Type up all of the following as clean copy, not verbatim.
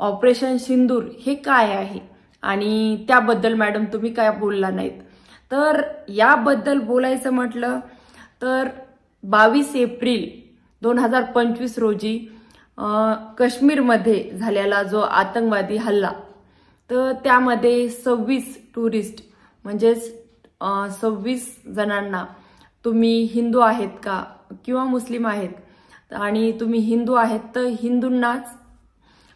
Operation सिंदूर हे काय आहे आणि त्याबद्दल मॅडम तुम्ही काय बोलला नाहीत। तर याबद्दल बोलायचं म्हटलं तर 22 एप्रिल 2025 रोजी काश्मीरमध्ये झालेला जो आतंकवादी हल्ला, तर त्यामध्ये 26 टुरिस्ट म्हणजेच 26 जणांना तुम्ही हिंदू आहेत का किंवा मुस्लिम आहेत आणि तुम्ही हिंदू आहेत तर हिंदूंनाच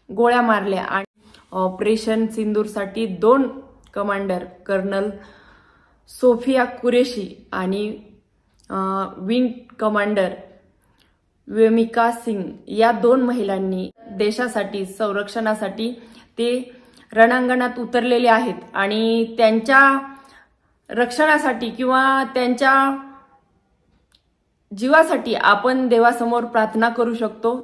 गोळ्या मारल्या। आणि ऑपरेशन सिंदूरसाठी 2 कमांडर कर्नल सोफिया कुरेशी आणि विंग कमांडर वेमिका सिंग या 2 महिलांनी देशासाठी संरक्षणासाठी ते रणांगणात उतरलेले आहेत आणि त्यांच्या रक्षणासाठी किंवा त्यांच्या जीवासाठी आपण देवासमोर प्रार्थना करू शकतो।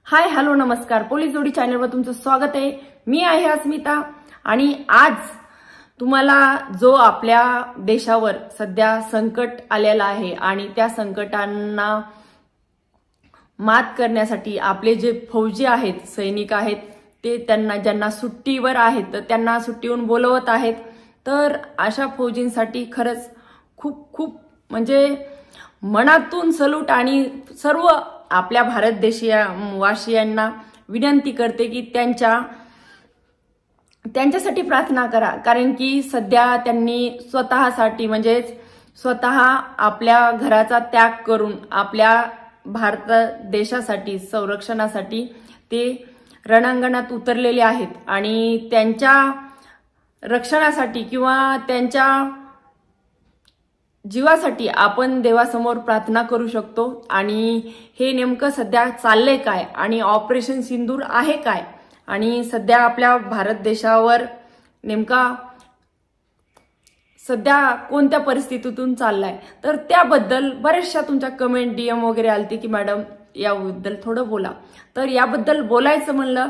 हाय हॅलो नमस्कार, पोलीस जोडी चॅनलवर तुमचं स्वागत आहे। मी आहे अस्मिता आणि आज तुम्हाला जो आपल्या देशावर सध्या संकट आलेला आहे आणि त्या संकटांना मात करण्यासाठी आपले जे फौजी आहेत, सैनिक आहेत, ते त्यांना ज्यांना सुट्टीवर आहेत तर त्यांना सुट्टीवरून बोलवत आहेत। तर अशा फौजींसाठी खरंच खूप खूप म्हणजे मनातून सल्यूट आणि सर्व आपल्या भारत देशवासियांना विनंती करते की त्यांच्यासाठी प्रार्थना करा, कारण की सध्या त्यांनी स्वतःसाठी म्हणजे स्वतः आपल्या घराचा त्याग करून आपल्या भारत देशासाठी संरक्षणासाठी ते रणांगणात उतरलेले आहेत आणि त्यांच्या रक्षणासाठी किंवा त्यांच्या जीवासाठी आपण देवासमोर प्रार्थना करू शकतो। आणि हे नेमकं सध्या चाललंय काय आणि ऑपरेशन सिंदूर आहे काय आणि सध्या आपल्या भारत देशावर नेमका सध्या कोणत्या परिस्थितीतून चाललाय, तर त्याबद्दल बरेचशा तुमच्या कमेंट DM वगैरे आलती की मॅडम याबद्दल थोडं बोला। तर याबद्दल बोलायचं म्हणलं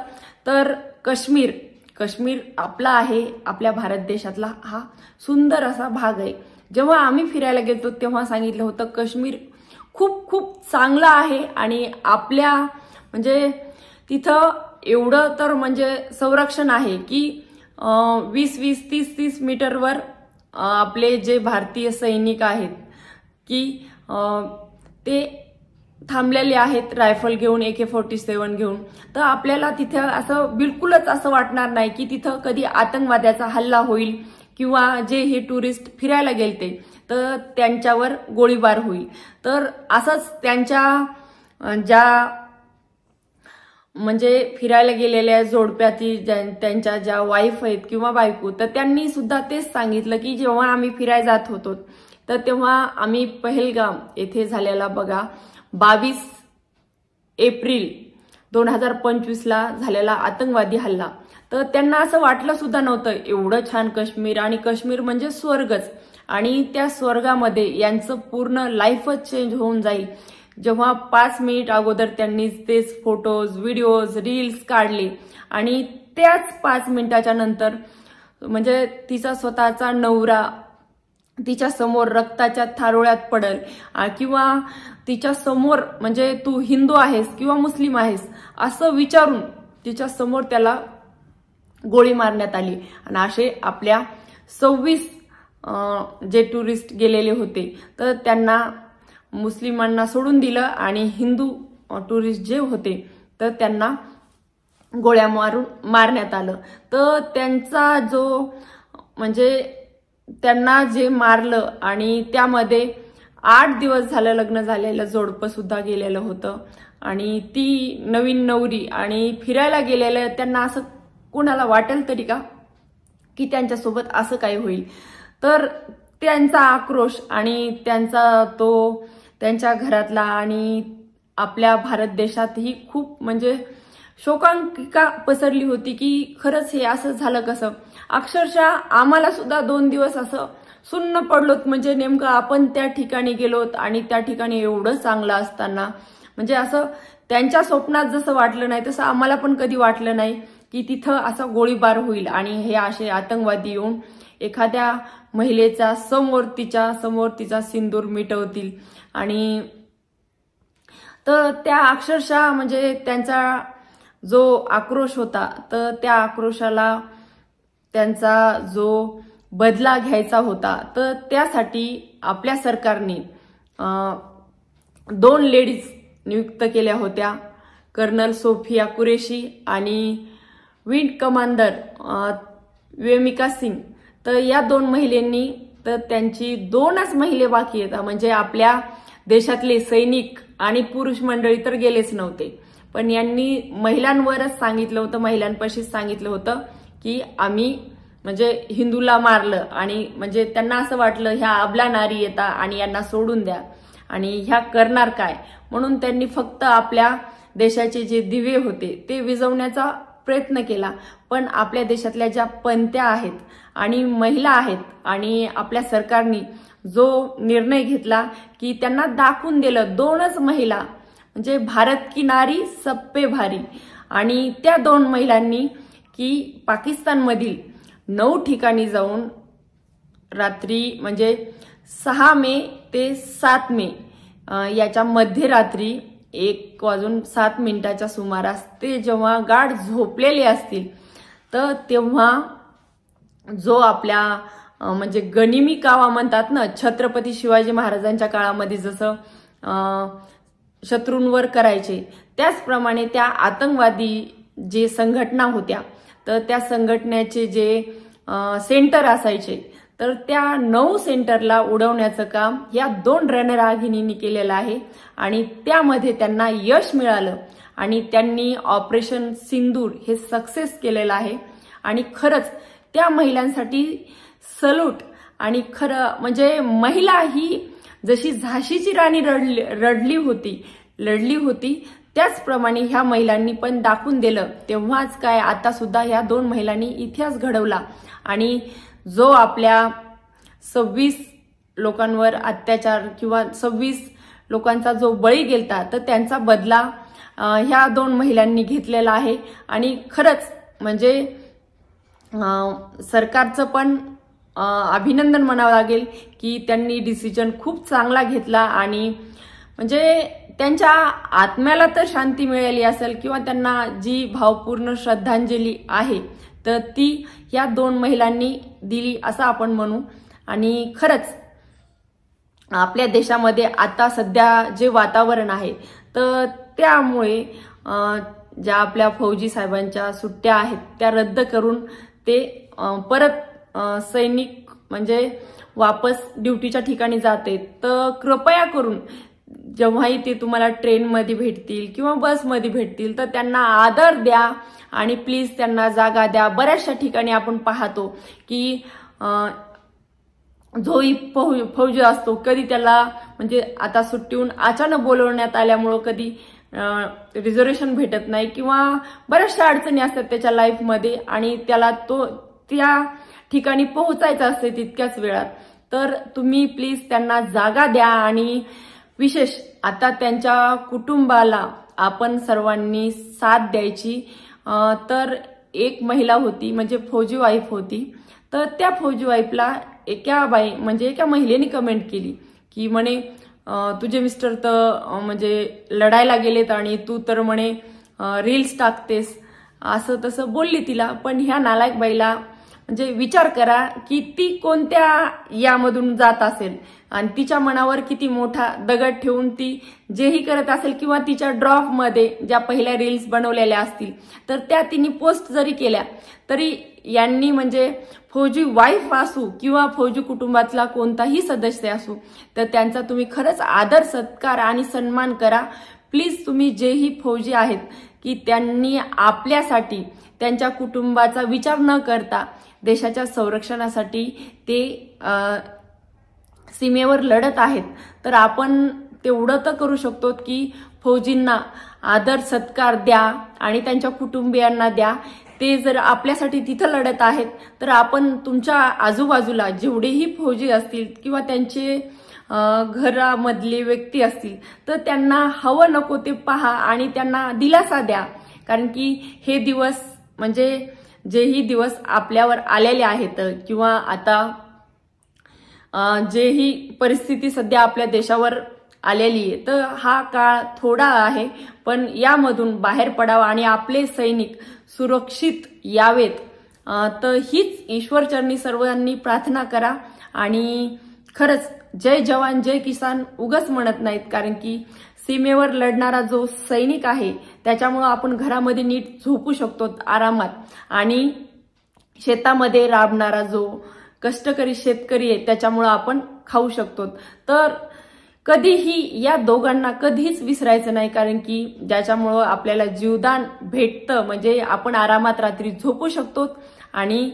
तर काश्मीर आपला आहे, आपल्या भारत देशातला हा सुंदर असा भाग आहे। जेव्हा आम्ही फिरायला गेलो तेव्हा सांगितलं होतं काश्मीर खूप खूप चांगलं आहे आणि आपल्या म्हणजे तिथं एवढं तर म्हणजे संरक्षण आहे की 20-20, 30-30 मीटरवर आपले जे भारतीय सैनिक आहेत की ते थांबलेले आहेत रायफल घेऊन, AK-47 घेऊन। तर आपल्याला तिथे असं बिलकुलच असं वाटणार नाही की तिथं कधी आतंकवाद्याचा हल्ला होईल किंवा जे हे टुरिस्ट फिरायला गेलते तर त्यांच्यावर गोळीबार होईल। तर असंच त्यांच्या ज्या म्हणजे फिरायला गेलेल्या जोडप्याची त्यांच्या ज्या वाईफ आहेत किंवा बायको, तर त्यांनी सुद्धा तेच सांगितलं की जेव्हा आम्ही फिरायला जात होतो तर तेव्हा आम्ही पहलगाम येथे झालेला बघा 22 एप्रिल 2025 ला झालेला आतंकवादी हल्ला, तर त्यांना असं वाटलं सुद्धा नव्हतं एवढं छान काश्मीर आणि काश्मीर म्हणजे स्वर्गच आणि त्या स्वर्गामध्ये यांचं पूर्ण लाईफच चेंज होऊन जाईल। जेव्हा 5 मिनिट अगोदर त्यांनी तेच फोटोज, व्हिडिओज, रील्स काढले आणि त्याच 5 मिनिटाच्या नंतर म्हणजे तिचा स्वतःचा नवरा तिच्या समोर रक्ताच्या थारोळ्यात पडल किंवा तिच्या समोर म्हणजे तू हिंदू आहेस किंवा मुस्लिम आहेस असं विचारून तिच्या समोर त्याला गोळी मारण्यात आली। आणि असे आपल्या 26 जे टुरिस्ट गेलेले होते तर त्यांना मुस्लिमांना सोडून दिलं आणि हिंदू टुरिस्ट जे होते तर त्यांना गोळ्या मारून मारण्यात आलं। तर त्यांचा जो म्हणजे त्यांना जे मारलं आणि त्यामध्ये 8 दिवस झालं लग्न झालेलं जोडपं सुद्धा गेलेलं होतं आणि ती नवीन नवरी आणि फिरायला गेलेलं त्यांना असं कोणाला वाटेल तरी का की त्यांच्यासोबत असं काही होईल। तर त्यांचा आक्रोश आणि त्यांच्या घरातला आणि आपल्या भारत देशातही खूप म्हणजे शोकांतिका पसरली होती की खरंच हे असं झालं कसं। अक्षरशः आम्हाला सुद्धा 2 दिवस असं सुन्न पडलोत, म्हणजे नेमकं आपण त्या ठिकाणी गेलोत आणि त्या ठिकाणी एवढं चांगलं असताना म्हणजे असं त्यांच्या स्वप्नात जसं वाटलं नाही तसं आम्हाला पण कधी वाटलं नाही की तिथं असा गोळीबार होईल आणि हे असे आतंकवादी येऊन एखाद्या महिलेचा समोर तिचा सिंदूर मिटवतील. आणि तर त्या अक्षरशः म्हणजे त्यांचा जो आक्रोश होता तर त्या आक्रोशाला त्यांचा जो बदला घ्यायचा होता तर त्यासाठी आपल्या सरकारने 2 लेडीज नियुक्त केल्या होत्या, कर्नल सोफिया कुरेशी आणि विंग कमांडर वेमिका सिंग. तर या 2 महिलांनी तर त्यांची 2च महिला बाकी आहेत, म्हणजे आपल्या देशातले सैनिक आणि पुरुष मंडळी तर गेलेच नव्हते, पण यांनी महिलांवरच सांगितलं होतं, महिलांपाशीच सांगितलं होतं की आम्ही म्हणजे हिंदूला मारलं. आणि म्हणजे त्यांना असं वाटलं ह्या अबला नारी येतात आणि यांना सोडून द्या आणि ह्या करणार काय, म्हणून त्यांनी फक्त आपल्या देशाचे जे दिवे होते ते विझवण्याचा प्रयत्न केला. पण आपल्या देशातल्या ज्या पंत्या आहेत आणि महिला आहेत आणि आपल्या सरकारने जो निर्णय घेतला की त्यांना दाखवून दिलं 2च महिला म्हणजे भारत की नारी सब पे भारी. आणि त्या 2 महिलांनी की पाकिस्तानमधील 9 ठिकाणी जाऊन रात्री म्हणजे 6 मे ते 7 मे याच्या मध्यरात्री 1:07 सुमारास ते जेव्हा गाढ झोपलेले असतील तर तेव्हा जो आपल्या म्हणजे गनिमी कावा म्हणतात ना, छत्रपती शिवाजी महाराजांच्या काळामध्ये जसं शत्रूंवर करायचे त्याचप्रमाणे त्या आतंकवादी जे संघटना होत्या तर त्या संघटनेचे जे सेंटर असायचे तर त्या 9 सेंटरला उडवण्याचं काम या 2 रणरागिणींनी केलेलं आहे. आणि त्यामध्ये त्यांना यश मिळालं आणि त्यांनी ऑपरेशन सिंदूर हे सक्सेस केलेलं आहे. आणि खरंच त्या महिलांसाठी सल्यूट. आणि खरं म्हणजे महिला ही जशी झाशीची राणी लढली होती त्याचप्रमाणे ह्या महिलांनी पण दाखवून दिलं. तेव्हाच काय आता सुद्धा ह्या 2 महिलांनी इतिहास घडवला. आणि जो आपल्या 26 लोकांवर अत्याचार किंवा 26 लोकांचा जो बळी गेलता तर त्यांचा बदला ह्या 2 महिलांनी घेतलेला आहे. आणि खरंच म्हणजे सरकारचं पण अभिनंदन म्हणावं लागेल की त्यांनी डिसिजन खूप चांगला घेतला. आणि म्हणजे त्यांच्या आत्म्याला तर शांती मिळाली असेल किंवा त्यांना जी भावपूर्ण श्रद्धांजली आहे तर ती या 2 महिलांनी दिली असं आपण म्हणू. आणि खरंच आपल्या देशामध्ये आता सध्या जे वातावरण आहे तर त्यामुळे ज्या आपल्या फौजी साहेबांच्या सुट्ट्या आहेत त्या रद्द करून ते परत सैनिक म्हणजे वापस ड्युटीच्या ठिकाणी जाते. तर कृपया करून जेव्हाही ते तुम्हाला ट्रेनमध्ये भेटतील किंवा बसमध्ये भेटतील तर त्यांना आदर द्या आणि प्लीज त्यांना जागा द्या. बऱ्याचशा ठिकाणी आपण पाहतो की जोही फौजी असतो कधी त्याला म्हणजे आता सुट्टीहून अचानक बोलवण्यात आल्यामुळं कधी रिझर्वेशन भेटत नाही किंवा बऱ्याचशा अडचणी असतात त्याच्या लाईफमध्ये आणि त्याला त्या ठिकाणी पोहोचायचं असते तितक्याच वेळात. तर तुम्ही प्लीज त्यांना जागा द्या. आणि विशेष आता त्यांच्या कुटुंबाला आपण सर्वांनी साथ द्यायची. तर एक महिला होती म्हणजे फौजी वाईफ होती तर त्या फौजी वाईफला एका महिलेने कमेंट केली की म्हणे तुझे मिस्टर तर म्हणजे लढायला गेलेत आणि तू तर म्हणे रील्स टाकतेस असं तसं बोलली तिला. पण ह्या नालायक बाईला म्हणजे विचार करा की ती कोणत्या यामधून जात असेल आणि तिच्या मनावर किती मोठा दगड ठेवून ती जेही करत असेल किंवा तिच्या ड्रॉपमध्ये ज्या पहिल्या रील्स बनवलेल्या असतील तर त्या तिने पोस्ट जरी केल्या तरी यांनी म्हणजे फौजी वाईफ असू किंवा फौजी कुटुंबातला कोणताही सदस्य असू तर त्यांचा तुम्ही खरंच आदर सत्कार आणि सन्मान करा. प्लीज तुम्ही जेही फौजी आहेत की त्यांनी आपल्यासाठी त्यांच्या कुटुंबाचा विचार न करता देशाच्या संरक्षणासाठी ते सीमेवर लढत आहेत तर आपण तेवढं तर करू शकतो की फौजींना आदर सत्कार द्या आणि त्यांच्या कुटुंबियांना द्या. ते जर आपल्यासाठी तिथं लढत आहेत तर आपण तुमच्या आजूबाजूला जेवढेही फौजी असतील किंवा त्यांचे घरामधले व्यक्ती असतील तर त्यांना हवं नको ते पहा आणि त्यांना दिलासा द्या. कारण की हे दिवस म्हणजे जेही दिवस आपल्यावर आलेले आहेत किंवा आता जे ही परिस्थिती सध्या आपल्या देशावर आलेली आहे, तर हा काळ थोडा आहे, पण यामधून बाहेर पडावा आणि आपले सैनिक सुरक्षित यावेत, तर हीच ईश्वरचरणी सर्वांनी प्रार्थना करा. आणि खरंच जय जवान जय किसान उगाच म्हणत नाहीत, कारण की सीमेवर लढणारा जो सैनिक आहे त्याच्यामुळे आपण घरामध्ये नीट झोपू शकतो आरामात, आणि शेतामध्ये राबणारा जो कष्टकरी शेतकरी आहे त्याच्यामुळे आपण खाऊ शकतो. तर कधीही या दोघांना कधीच विसरायचं नाही, कारण की ज्याच्यामुळं आपल्याला जीवदान भेटतं, म्हणजे आपण आरामात रात्री झोपू शकतो आणि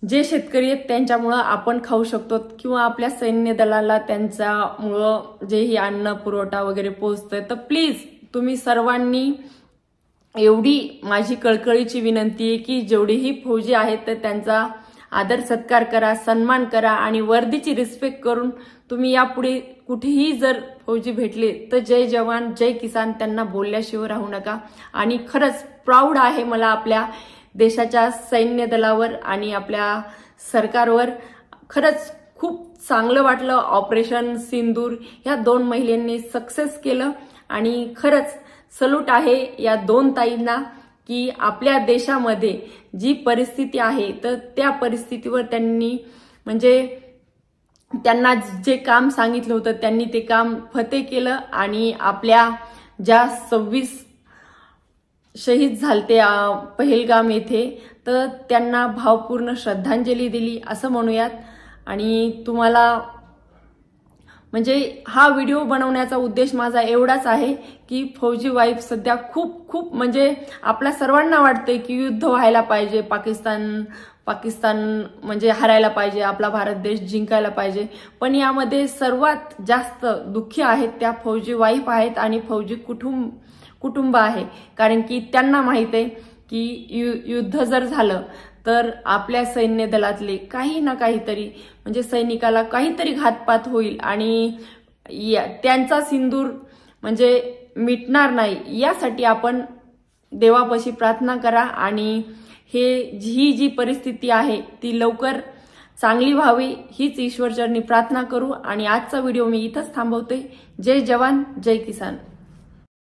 जे शेतकरी आहेत त्यांच्यामुळं आपण खाऊ शकतो, किंवा आपल्या सैन्य दलाला त्यांच्यामुळं जेही अन्न पुरवठा वगैरे पोहोचतोय. तर प्लीज तुम्ही सर्वांनी एवढी माझी कळकळीची विनंती आहे की जेवढेही फौजी आहेत तर त्यांचा आदर सत्कार करा, सन्मान करा, आणि वर्दीची रिस्पेक्ट करून तुम्ही यापुढे कुठेही जर फौजी भेटले तर जय जवान जय किसान त्यांना बोलल्याशिवाय राहू नका. आणि खरंच प्राऊड आहे मला आपल्या देशाच्या सैन्य दलावर आणि आपल्या सरकारवर. खरंच खूप चांगलं वाटलं. ऑपरेशन सिंदूर या 2 महिलांनी सक्सेस केलं, आणि खरंच सल्यूट आहे या 2 ताईंना की आपल्या देशामध्ये जी परिस्थिती आहे तर त्या परिस्थितीवर त्यांनी, म्हणजे त्यांना जे काम सांगितलं होतं त्यांनी ते काम फते केलं, आणि आपल्या ज्या 26 शहीद झालते पहलगाम येथे, तर त्यांना भावपूर्ण श्रद्धांजली दिली असं म्हणूयात. आणि तुम्हाला म्हणजे हा व्हिडिओ बनवण्याचा उद्देश माझा एवढाच आहे की फौजी वाईफ सध्या खूप म्हणजे आपल्या सर्वांना वाटतंय की युद्ध व्हायला पाहिजे, पाकिस्तान म्हणजे हरायला पाहिजे, आपला भारत देश जिंकायला पाहिजे, पण यामध्ये सर्वात जास्त दुःखी आहेत त्या फौजी वाईफ आहेत आणि फौजी कुटुंब आहे. कारण की त्यांना माहित आहे की युद्ध जर झालं तर आपल्या सैन्य दलातले काही ना काहीतरी, म्हणजे सैनिकाला काहीतरी घातपात होईल आणि त्यांचा सिंदूर म्हणजे मिटणार नाही. यासाठी आपण देवापाशी प्रार्थना करा, आणि ही जी परिस्थिती आहे ती लवकर चांगली व्हावी हीच ईश्वरचरणी प्रार्थना करू. आणि आजचा व्हिडिओ मी इथंच थांबवते. जय जवान जय किसान.